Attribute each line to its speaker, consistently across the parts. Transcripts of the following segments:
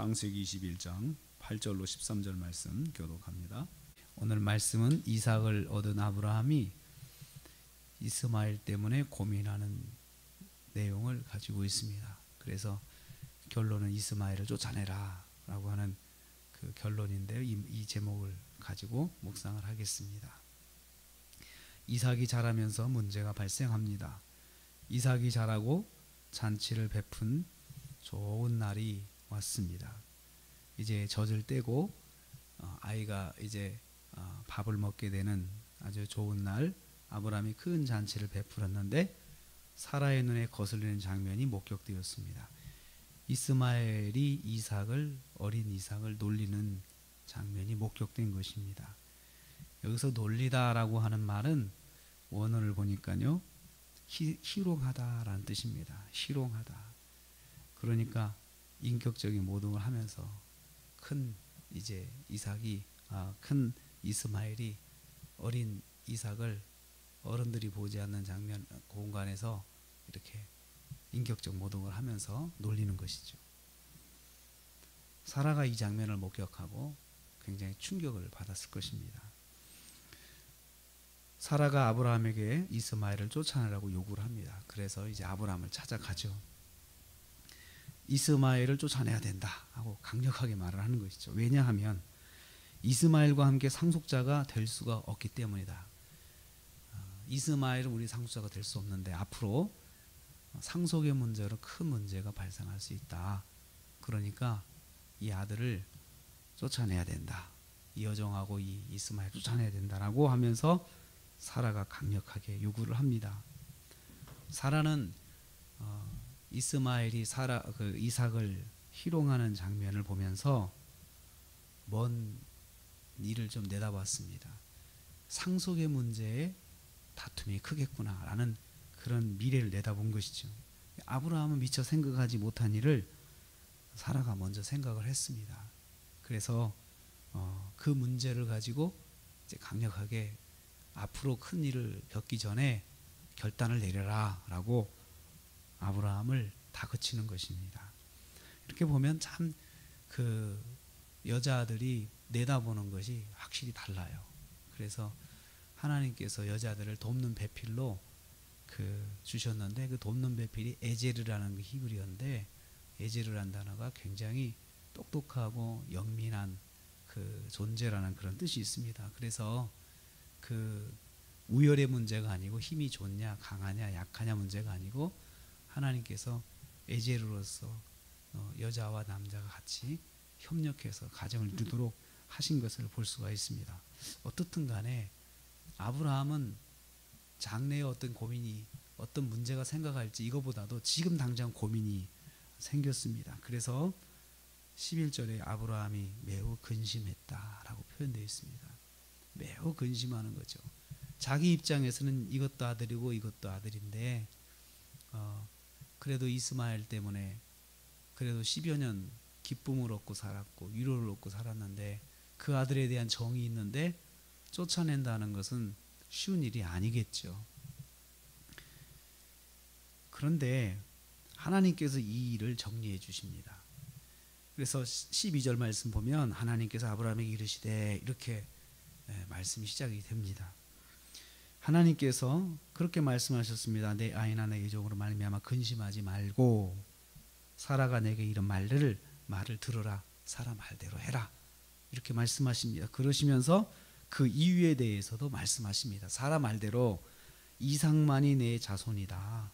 Speaker 1: 창세기 21장 8절로 13절 말씀 교독합니다. 오늘 말씀은 이삭을 얻은 아브라함이 이스마엘 때문에 고민하는 내용을 가지고 있습니다. 그래서 결론은 이스마엘을 쫓아내라 라고 하는 그 결론인데요. 이 제목을 가지고 묵상을 하겠습니다. 이삭이 자라면서 문제가 발생합니다. 이삭이 자라고 잔치를 베푼 좋은 날이 왔습니다. 이제 젖을 떼고 아이가 이제 밥을 먹게 되는 아주 좋은 날, 아브라함이 큰 잔치를 베풀었는데 사라의 눈에 거슬리는 장면이 목격되었습니다. 이스마엘이 어린 이삭을 놀리는 장면이 목격된 것입니다. 여기서 놀리다라고 하는 말은 원어를 보니까요, 희롱하다라는 뜻입니다. 희롱하다. 그러니까 인격적인 모독을 하면서 큰 이스마엘이 어린 이삭을 어른들이 보지 않는 장면 공간에서 이렇게 인격적 모독을 하면서 놀리는 것이죠. 사라가 이 장면을 목격하고 굉장히 충격을 받았을 것입니다. 사라가 아브라함에게 이스마엘을 쫓아내라고 요구를 합니다. 그래서 이제 아브라함을 찾아가죠. 이스마엘을 쫓아내야 된다 하고 강력하게 말을 하는 것이죠. 왜냐하면 이스마엘과 함께 상속자가 될 수가 없기 때문이다. 이스마엘은 우리 상속자가 될 수 없는데 앞으로 상속의 문제로 큰 문제가 발생할 수 있다. 그러니까 이 아들을 쫓아내야 된다. 이 여종하고 이 이스마엘 쫓아내야 된다라고 하면서 사라가 강력하게 요구를 합니다. 사라는 이스마엘이 이삭을 희롱하는 장면을 보면서 먼 일을 좀 내다봤습니다. 상속의 문제에 다툼이 크겠구나라는 그런 미래를 내다본 것이죠. 아브라함은 미처 생각하지 못한 일을 사라가 먼저 생각을 했습니다. 그래서 그 문제를 가지고 이제 강력하게 앞으로 큰 일을 겪기 전에 결단을 내려라 라고 아브라함을 다그치는 것입니다. 이렇게 보면 참 그 여자들이 내다보는 것이 확실히 달라요. 그래서 하나님께서 여자들을 돕는 배필로 주셨는데 그 돕는 배필이 에제르라는 그 히브리어인데 에제르라는 단어가 굉장히 똑똑하고 영민한 그 존재라는 그런 뜻이 있습니다. 그래서 그 우열의 문제가 아니고 힘이 좋냐 강하냐 약하냐 문제가 아니고 하나님께서 에제르로서 여자와 남자가 같이 협력해서 가정을 이루도록 하신 것을 볼 수가 있습니다. 어떻든 간에 아브라함은 장래에 어떤 고민이 어떤 문제가 생각할지 이거보다도 지금 당장 고민이 생겼습니다. 그래서 11절에 아브라함이 매우 근심했다라고 표현되어 있습니다. 매우 근심하는 거죠. 자기 입장에서는 이것도 아들이고 이것도 아들인데 그래도 이스마엘 때문에 그래도 10여 년 기쁨을 얻고 살았고 위로를 얻고 살았는데 그 아들에 대한 정이 있는데 쫓아낸다는 것은 쉬운 일이 아니겠죠. 그런데 하나님께서 이 일을 정리해 주십니다. 그래서 12절 말씀 보면 하나님께서 아브라함에게 이르시되 이렇게 말씀이 시작이 됩니다. 하나님께서 그렇게 말씀하셨습니다. 내 아이나 내 여종으로 말미암아 근심하지 말고 사라가 내게 이런 말을 들으라. 사라 말대로 해라. 이렇게 말씀하십니다. 그러시면서 그 이유에 대해서도 말씀하십니다. 사라 말대로 이삭만이 내 자손이다.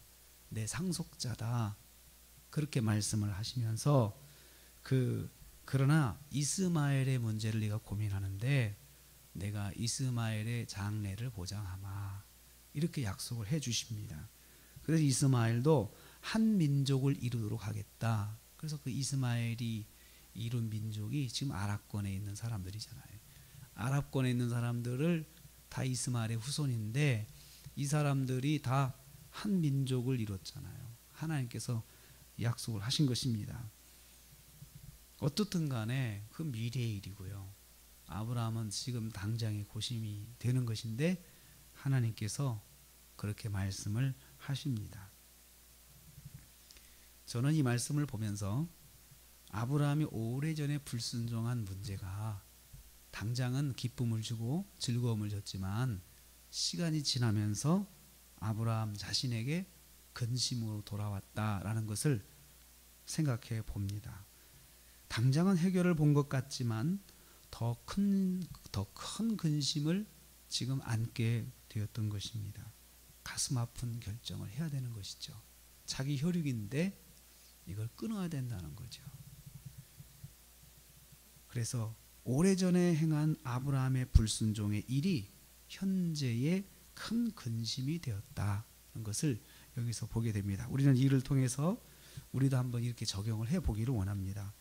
Speaker 1: 내 상속자다. 그렇게 말씀을 하시면서 그러나 이스마엘의 문제를 네가 고민하는데 내가 이스마엘의 장래를 보장하마. 이렇게 약속을 해 주십니다. 그래서 이스마엘도 한 민족을 이루도록 하겠다. 그래서 그 이스마엘이 이룬 민족이 지금 아랍권에 있는 사람들이잖아요. 아랍권에 있는 사람들을 다 이스마엘의 후손인데 이 사람들이 다 한 민족을 이뤘잖아요. 하나님께서 약속을 하신 것입니다. 어떻든 간에 그 미래의 일이고요. 아브라함은 지금 당장의 고심이 되는 것인데 하나님께서 그렇게 말씀을 하십니다. 저는 이 말씀을 보면서 아브라함이 오래전에 불순종한 문제가 당장은 기쁨을 주고 즐거움을 줬지만 시간이 지나면서 아브라함 자신에게 근심으로 돌아왔다라는 것을 생각해 봅니다. 당장은 해결을 본 것 같지만 더 큰 근심을 지금 안게 되었던 것입니다. 가슴 아픈 결정을 해야 되는 것이죠. 자기 혈육인데 이걸 끊어야 된다는 거죠. 그래서 오래전에 행한 아브라함의 불순종의 일이 현재의 큰 근심이 되었다는 것을 여기서 보게 됩니다. 우리는 이를 통해서 우리도 한번 이렇게 적용을 해보기를 원합니다.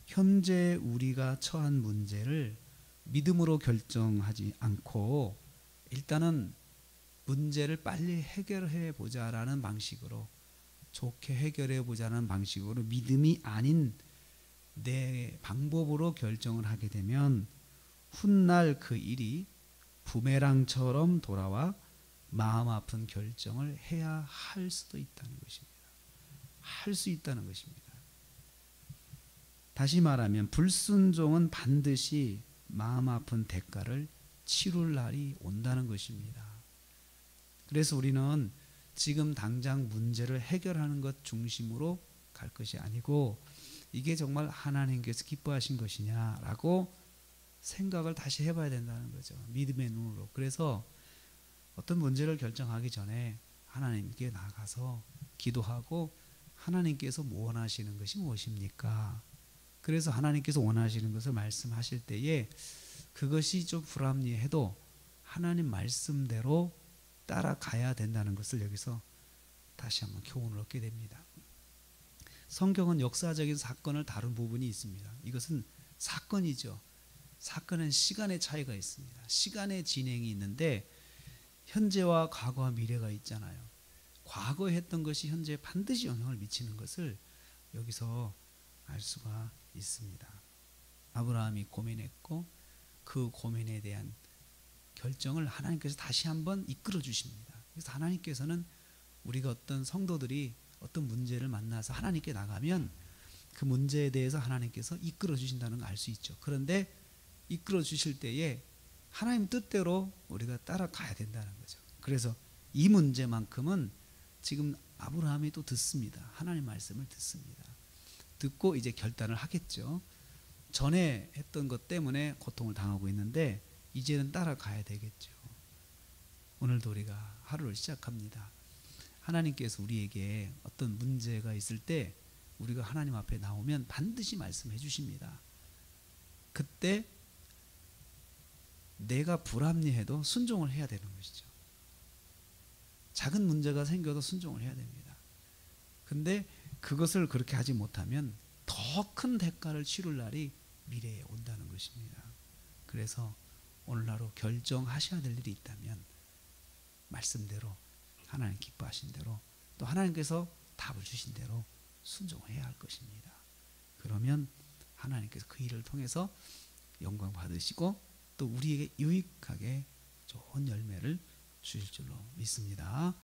Speaker 1: 현재 우리가 처한 문제를 믿음으로 결정하지 않고 일단은 문제를 빨리 해결해 보자라는 방식으로, 좋게 해결해 보자는 방식으로 믿음이 아닌 내 방법으로 결정을 하게 되면 훗날 그 일이 부메랑처럼 돌아와 마음 아픈 결정을 해야 할 수도 있다는 것입니다. 할 수 있다는 것입니다. 다시 말하면 불순종은 반드시 마음 아픈 대가를 치룰 날이 온다는 것입니다. 그래서 우리는 지금 당장 문제를 해결하는 것 중심으로 갈 것이 아니고 이게 정말 하나님께서 기뻐하신 것이냐라고 생각을 다시 해봐야 된다는 거죠. 믿음의 눈으로. 그래서 어떤 문제를 결정하기 전에 하나님께 나가서 기도하고 하나님께서 원하시는 것이 무엇입니까? 그래서 하나님께서 원하시는 것을 말씀하실 때에 그것이 좀 불합리해도 하나님 말씀대로 따라가야 된다는 것을 여기서 다시 한번 교훈을 얻게 됩니다. 성경은 역사적인 사건을 다룬 부분이 있습니다. 이것은 사건이죠. 사건은 시간의 차이가 있습니다. 시간의 진행이 있는데 현재와 과거와 미래가 있잖아요. 과거에 했던 것이 현재에 반드시 영향을 미치는 것을 여기서 알 수가 있습니다. 아브라함이 고민했고 그 고민에 대한 결정을 하나님께서 다시 한번 이끌어 주십니다. 그래서 하나님께서는 우리가 어떤 성도들이 어떤 문제를 만나서 하나님께 나가면 그 문제에 대해서 하나님께서 이끌어 주신다는 걸 알 수 있죠. 그런데 이끌어 주실 때에 하나님 뜻대로 우리가 따라가야 된다는 거죠. 그래서 이 문제만큼은 지금 아브라함이 또 듣습니다. 하나님 말씀을 듣습니다. 듣고 이제 결단을 하겠죠. 전에 했던 것 때문에 고통을 당하고 있는데 이제는 따라가야 되겠죠. 오늘도 우리가 하루를 시작합니다. 하나님께서 우리에게 어떤 문제가 있을 때 우리가 하나님 앞에 나오면 반드시 말씀해 주십니다. 그때 내가 불합리해도 순종을 해야 되는 것이죠. 작은 문제가 생겨도 순종을 해야 됩니다. 근데 그것을 그렇게 하지 못하면 더 큰 대가를 치룰 날이 미래에 온다는 것입니다. 그래서 오늘 하루 결정하셔야 될 일이 있다면 말씀대로 하나님 기뻐하신 대로 또 하나님께서 답을 주신 대로 순종해야 할 것입니다. 그러면 하나님께서 그 일을 통해서 영광 받으시고 또 우리에게 유익하게 좋은 열매를 주실 줄로 믿습니다.